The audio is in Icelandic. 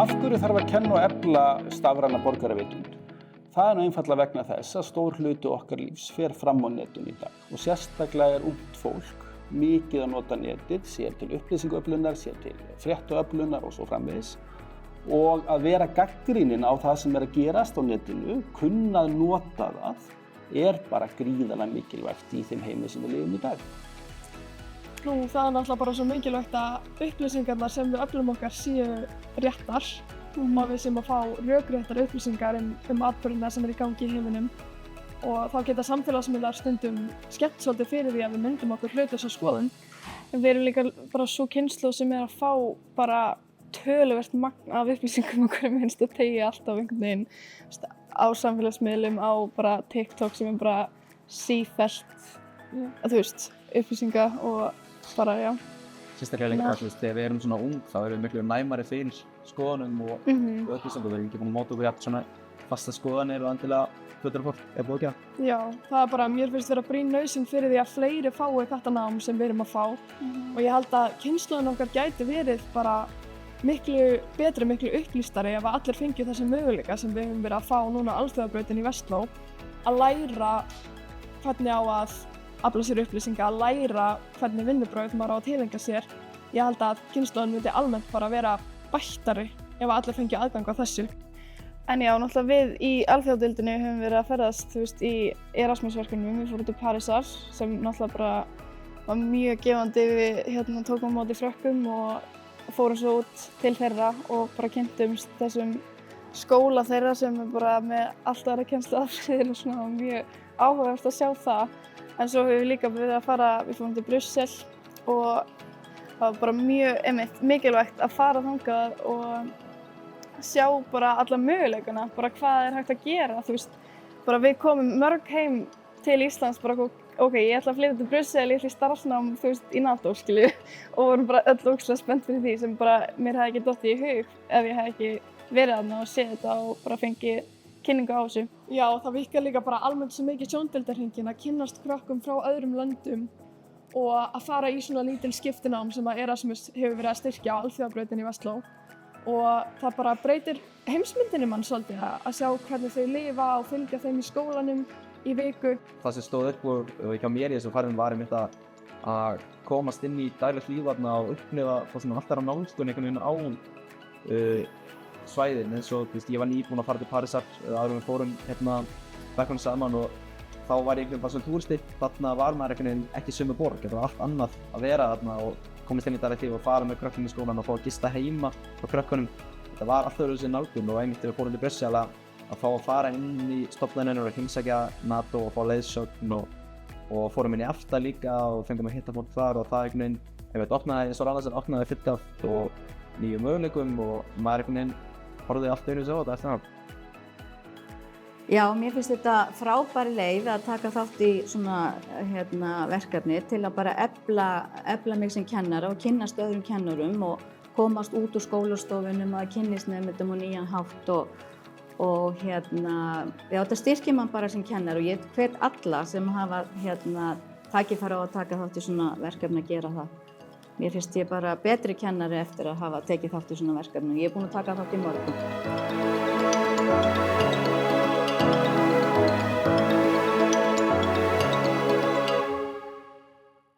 Af hverju þarf að kenna og efla stafræna borgaravitund? Það er einfaldlega vegna þess að stór hluti okkar lífs fer fram á netinu í dag og sérstaklega ungt fólk mikið að nota netið, sér til upplýsingaöflunar, sér til fréttaöflunar og svo framvegis. Og að vera gagnrýnin á það sem að gerast á netinu, kunna að nota það, bara gríðarlega mikilvægt í þeim heimi sem við lifum í dag. Nú, það er náttúrulega bara svo mikilvægt að upplýsingarnar sem við öflum okkar séu réttar og við séum að fá rökréttar upplýsingar atburðina sem í gangi í heiminum. Og þá geta samfélagsmiðlar stundum skemmt svolítið fyrir því að við myndum okkur hlutlausa skoðun. En við erum líka bara sú kynslóð sem að fá bara töluvert magn af upplýsingum okkur minnst að tegja alltaf einhvern veginn á samfélagsmiðlum, á bara TikTok sem bara sífellt, upplýsinga og bara, já. Sérstaklega líka, þegar við erum svona ung, þá erum við miklu næmari fyrir skoðunum og upplýsingum. Við erum ekki búin að móta okkur jafn svona fasta skoðanir og endilega hlutur fólk búið að gera. Já, það er bara, mér finnst vera brýn nauðsyn fyrir því að fleiri fái þetta nám sem við erum að fá. Og ég held að kynslóðin okkar gæti verið bara miklu betri, miklu upplýstari ef allir fengju þessi möguleika sem við höfum verið að fá núna á Alþjóðabrautinni í Vestló, að læra hvernig á að afla sér upplýsinga, að læra hvernig vinnubrögð maður á að tileinka sér. Ég held að kynslóðin myndi almennt bara vera bættari ef allir fengju aðgang á þessu. En já, náttúrulega við í Alþjóðadeildinni höfum verið að ferðast í Erasmus-verkefnum. Við fórum til Parísar sem náttúrulega bara var mjög gefandi. Við tókum á móti Frökkum og fórum svo út til þeirra og bara kynntumst þessum skóla þeirra sem bara með allt aðra kennsluaðferðir og svona mjög áhugavert að sjá það. En svo höfum við líka verið að fara, við fórum til Brussel og það var bara mjög mikilvægt að fara þangað og sjá bara alla möguleikana, bara hvað hægt að gera, bara við komum mörg heim til Íslands bara ok, ég ætla að flytja til Brussel, ég ætla í starfsnám, í NATO, og vorum bara öll ógeðslega spennt fyrir því sem bara mér hefði ekki dottið í hug ef ég hefði ekki verið þarna og séð þetta og bara fengið kynningu á þessu. Já, það virkar líka bara almennt svo mikið sjóndeildarhringinn að kynnast krökkum frá öðrum löndum og að fara í svona lítil skiptinám sem að Erasmus hefur verið að styrkja á Alþjóðabrautinni í Vestló. Og það bara breytir heimsmyndinni mann svolítið að sjá hvernig þau lifa og fylgja þeim í skólanum í viku. Það sem stóð upp úr hjá mér í þessu ferðum var einmitt að komast inn í daglegt líf þarna og upplifa þá svona allt aðra nálgun einhvern veginn á svæðin. Eins og ég var nýbúinn að fara til Parísar áður en við fórum verkefni saman og þá var ég bara svona túristi. Þarna var maður einhvern veginn ekki sömu borg, þetta var allt annað að vera þarna og komast inn í daglegt líf og fara með krökkunum í skólan og fá að gista heima frá krökkunum. Þetta var alltaf öðruvísi nálgun og einmitt þegar við fórum til Brussel að fá að fara inn í stofnanir og heimsækja NATO og fá leiðsögn og fórum inn í EFTA líka og fengum að hitta fólk þar og það einhvern veginn, eins og annars opnaði fullt af og nýjum möguleikum og maður einhvern veginn horfði allt einu svo á þetta eftir það. Já, mér finnst þetta frábæri leið að taka þátt í svona verkefni til að bara efla mig sem kennara og kynnast öðrum kennurum og komast út úr skólastofunum að kynnist nemendum á nýjan hátt og já, þetta styrkir mann bara sem kennari og ég hvet alla sem hafa tækifæri á að taka þátt í svona verkefni að gera það. Mér finnst ég bara betri kennari eftir að hafa tekið þátt í svona verkefni. Ég er búin að taka þátt í morgun.